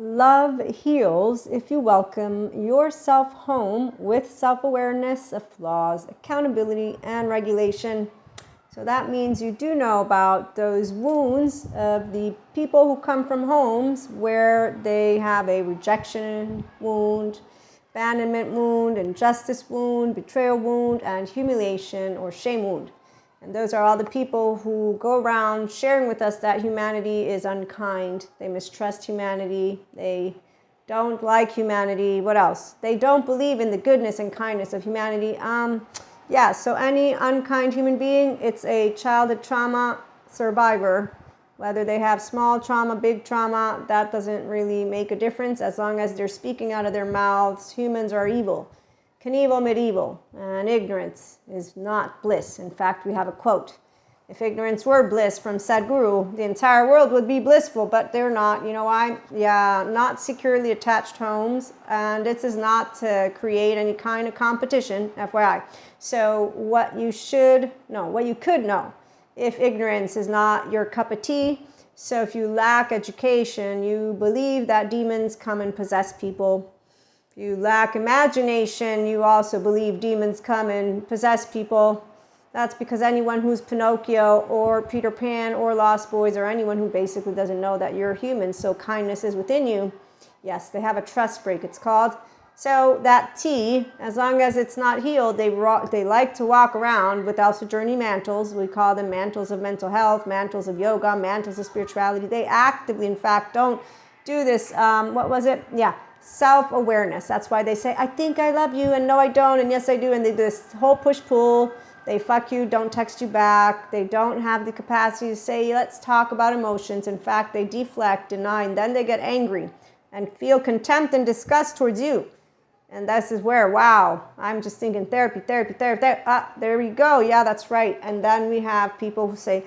Love heals if you welcome yourself home with self-awareness of flaws, accountability, and regulation. So that means you do know about those wounds of the people who come from homes where they have a rejection wound, abandonment wound, injustice wound, betrayal wound, and humiliation or shame wound. And those are all the people who go around sharing with us that humanity is unkind. They mistrust humanity. They don't like humanity. What else? They don't believe in the goodness and kindness of humanity. So any unkind human being, it's a childhood trauma survivor. Whether they have small trauma, big trauma, that doesn't really make a difference as long as they're speaking out of their mouths. Humans are evil. Knievel medieval, and ignorance is not bliss. In fact, we have a quote. If ignorance were bliss from Sadhguru, the entire world would be blissful, but they're not. You know why? Yeah, not securely attached homes, and this is not to create any kind of competition, FYI. So what you could know, if ignorance is not your cup of tea, so if you lack education, you believe that demons come and possess people. If you lack imagination, you also believe demons come and possess people. That's because anyone who's Pinocchio or Peter Pan or Lost Boys or anyone who basically doesn't know that you're human, so kindness is within you. Yes, they have a trust break, it's called. So that tea, as long as it's not healed, they like to walk around with also journey mantles. We call them mantles of mental health, mantles of yoga, mantles of spirituality. They actively, in fact, don't do this. Self-awareness. That's why they say, I think I love you, and no, I don't, and yes, I do. And they do this whole push-pull. They fuck you, don't text you back. They don't have the capacity to say, let's talk about emotions. In fact, they deflect, deny, and then they get angry and feel contempt and disgust towards you. And this is where, wow, I'm just thinking therapy. There we go. Yeah, that's right. And then we have people who say,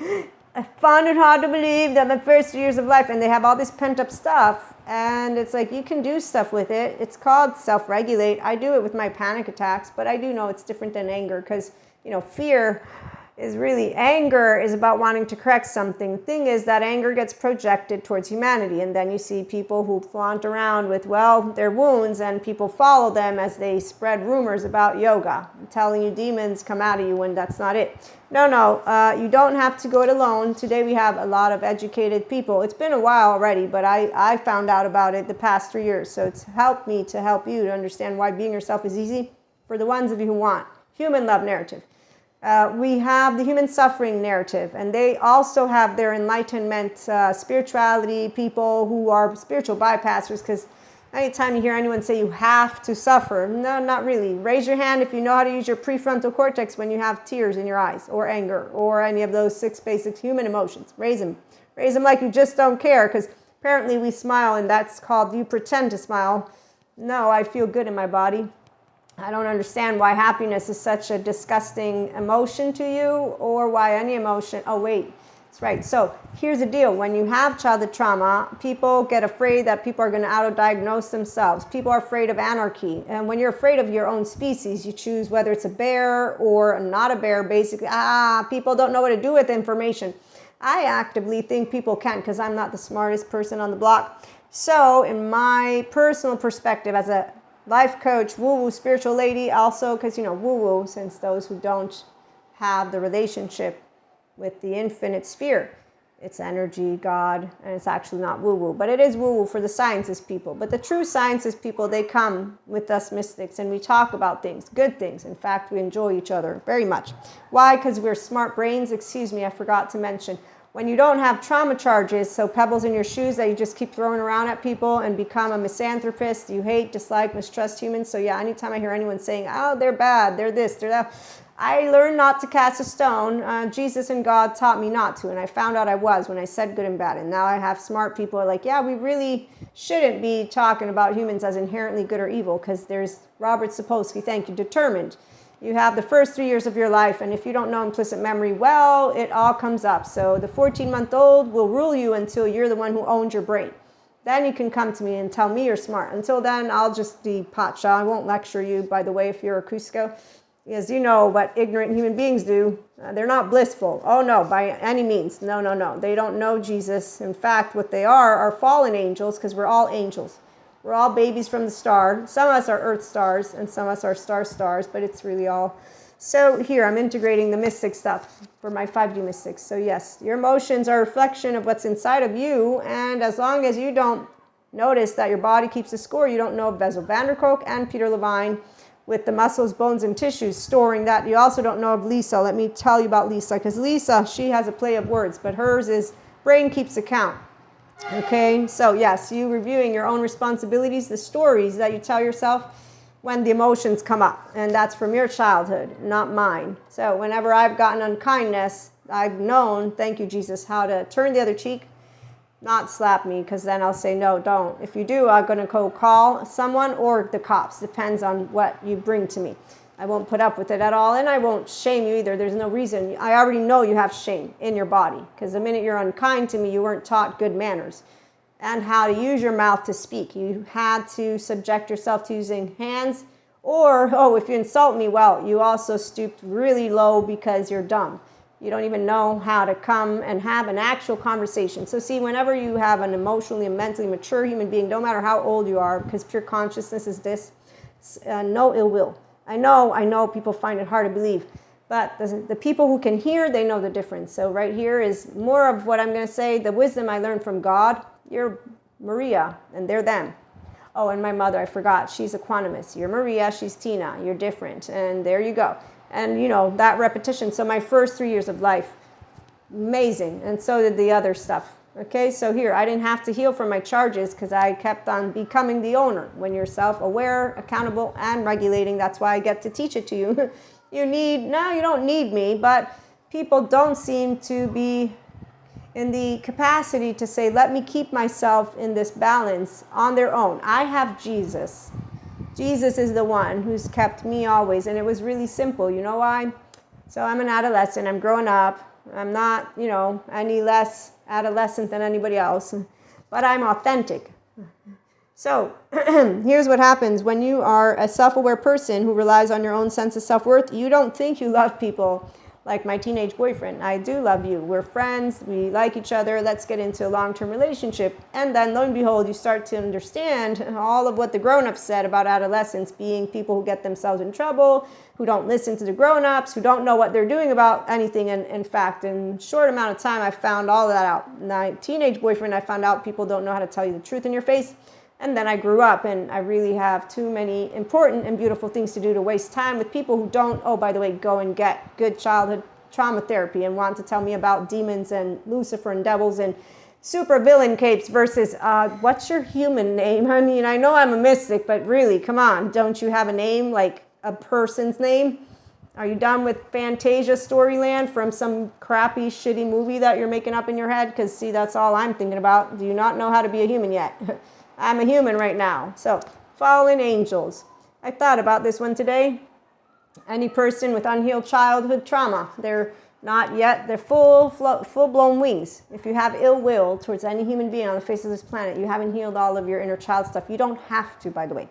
I found it hard to believe that my first years of life, and they have all this pent-up stuff. And it's like, you can do stuff with it. It's called self-regulate. I do it with my panic attacks, but I do know it's different than anger because, fear anger is about wanting to correct something. Thing is that anger gets projected towards humanity. And then you see people who flaunt around with, their wounds, and people follow them as they spread rumors about yoga, telling you demons come out of you when that's not it. No, you don't have to go it alone. Today we have a lot of educated people. It's been a while already, but I found out about it the past 3 years. So it's helped me to help you to understand why being yourself is easy for the ones of you who want. Human love narrative. We have the human suffering narrative, and they also have their enlightenment, spirituality, people who are spiritual bypassers, because anytime you hear anyone say you have to suffer, no, not really. Raise your hand if you know how to use your prefrontal cortex when you have tears in your eyes, or anger, or any of those 6 basic human emotions. Raise them. Raise them like you just don't care, because apparently we smile, and that's called you pretend to smile. No, I feel good in my body. I don't understand why happiness is such a disgusting emotion to you, or why any emotion. Oh, wait. That's right. So here's the deal. When you have childhood trauma, people get afraid that people are going to auto-diagnose themselves. People are afraid of anarchy. And when you're afraid of your own species, you choose whether it's a bear or not a bear. Basically, people don't know what to do with information. I actively think people can, because I'm not the smartest person on the block. So in my personal perspective as a life coach, woo-woo, spiritual lady, also because, woo-woo, since those who don't have the relationship with the infinite sphere, it's energy, God, and it's actually not woo-woo. But it is woo-woo for the sciences people. But the true sciences people, they come with us mystics, and we talk about things, good things. In fact, we enjoy each other very much. Why? Because we're smart brains. Excuse me, I forgot to mention. When you don't have trauma charges, so pebbles in your shoes that you just keep throwing around at people and become a misanthropist, you hate, dislike, mistrust humans. So yeah, anytime I hear anyone saying, they're bad, they're this, they're that, I learned not to cast a stone. Jesus and God taught me not to, and I found out I was when I said good and bad. And now I have smart people who are like, we really shouldn't be talking about humans as inherently good or evil, because there's Robert Sapolsky, thank you, determined. You have the first 3 years of your life, and if you don't know implicit memory well, it all comes up. So the 14-month-old will rule you until you're the one who owns your brain. Then you can come to me and tell me you're smart. Until then, I'll just be Pacha. I won't lecture you, by the way, if you're a Cusco. As you know what ignorant human beings do, they're not blissful. Oh no, by any means. No, no, no. They don't know Jesus. In fact, what they are fallen angels, because we're all angels. We're all babies from the star. Some of us are earth stars, and some of us are stars, but it's really all. So here, I'm integrating the mystic stuff for my 5D mystics. So yes, your emotions are a reflection of what's inside of you, and as long as you don't notice that your body keeps a score, you don't know of Bessel van der Kolk and Peter Levine with the muscles, bones, and tissues storing that. You also don't know of Lisa. Let me tell you about Lisa, because Lisa, she has a play of words, but hers is brain keeps account. Okay, so yes, you reviewing your own responsibilities, the stories that you tell yourself when the emotions come up, and that's from your childhood, not mine. So whenever I've gotten unkindness, I've known, thank you, Jesus, how to turn the other cheek, not slap me, because then I'll say, no, don't. If you do, I'm going to go call someone or the cops. Depends on what you bring to me. I won't put up with it at all, and I won't shame you either. There's no reason. I already know you have shame in your body, because the minute you're unkind to me, you weren't taught good manners and how to use your mouth to speak. You had to subject yourself to using hands, or, oh, if you insult me, well, you also stooped really low because you're dumb. You don't even know how to come and have an actual conversation. So see, whenever you have an emotionally and mentally mature human being, no matter how old you are, because pure consciousness is this, no ill will. I know people find it hard to believe, but the people who can hear, they know the difference. So right here is more of what I'm going to say, the wisdom I learned from God. You're Maria, and they're them. Oh, and my mother, I forgot. She's Equanimous. You're Maria, she's Tina. You're different. And there you go. And, you know, that repetition. So my first 3 years of life, amazing. And so did the other stuff. Okay, so here, I didn't have to heal from my charges because I kept on becoming the owner. When you're self-aware, accountable, and regulating, that's why I get to teach it to you. You don't need me, but people don't seem to be in the capacity to say, let me keep myself in this balance on their own. I have Jesus. Jesus is the one who's kept me always, and it was really simple. You know why? So I'm an adolescent. I'm growing up. I'm not, any less adolescent than anybody else, but I'm authentic. So here's what happens when you are a self-aware person who relies on your own sense of self-worth. You don't think you love people like my teenage boyfriend. I do love you. We're friends. We like each other. Let's get into a long-term relationship. And then lo and behold, you start to understand all of what the grown-ups said about adolescents being people who get themselves in trouble, who don't listen to the grown-ups, who don't know what they're doing about anything. And in fact, in a short amount of time, I found all of that out. My teenage boyfriend, I found out people don't know how to tell you the truth in your face. And then I grew up, and I really have too many important and beautiful things to do to waste time with people who don't, oh, by the way, go and get good childhood trauma therapy and want to tell me about demons and Lucifer and devils and super villain capes versus what's your human name? I mean, I know I'm a mystic, but really, come on, don't you have a name like a person's name? Are you done with Fantasia Storyland from some crappy, shitty movie that you're making up in your head? Because, see, that's all I'm thinking about. Do you not know how to be a human yet? I'm a human right now. So, fallen angels. I thought about this one today. Any person with unhealed childhood trauma, they're not yet, they're full-blown wings. If you have ill will towards any human being on the face of this planet, you haven't healed all of your inner child stuff. You don't have to, by the way.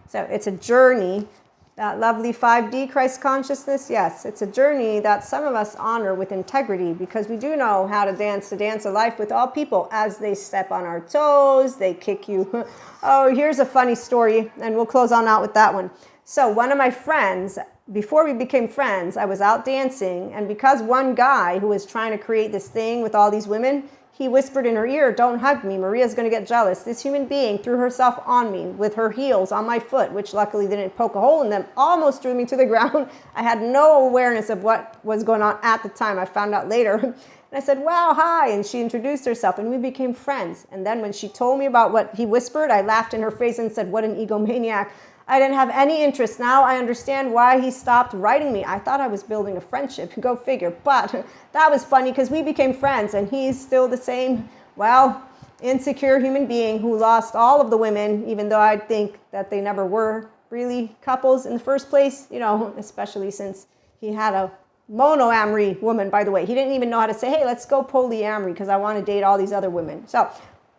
So it's a journey. That lovely 5D Christ consciousness, yes, it's a journey that some of us honor with integrity because we do know how to dance the dance of life with all people as they step on our toes, they kick you. Oh, here's a funny story, and we'll close on out with that one. So one of my friends, before we became friends, I was out dancing, and because one guy who was trying to create this thing with all these women, he whispered in her ear, don't hug me, Maria's going to get jealous. This human being threw herself on me with her heels on my foot, which luckily didn't poke a hole in them, almost threw me to the ground. I had no awareness of what was going on at the time. I found out later. And I said, wow, hi. And she introduced herself, and we became friends. And then when she told me about what he whispered, I laughed in her face and said, what an egomaniac. I didn't have any interest. Now I understand why he stopped writing me. I thought I was building a friendship. Go figure. But that was funny because we became friends, and he's still the same, well, insecure human being who lost all of the women, even though I think that they never were really couples in the first place, especially since he had a monoamory woman, by the way. He didn't even know how to say, hey, let's go polyamory because I want to date all these other women. So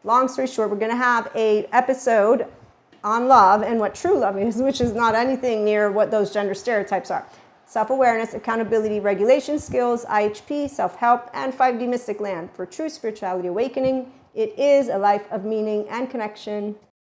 long story short, we're going to have an episode on love and what true love is, which is not anything near what those gender stereotypes are. self-awareness, accountability, regulation skills, IHP, self-help, and 5D mystic land. For true spirituality awakening, it is a life of meaning and connection.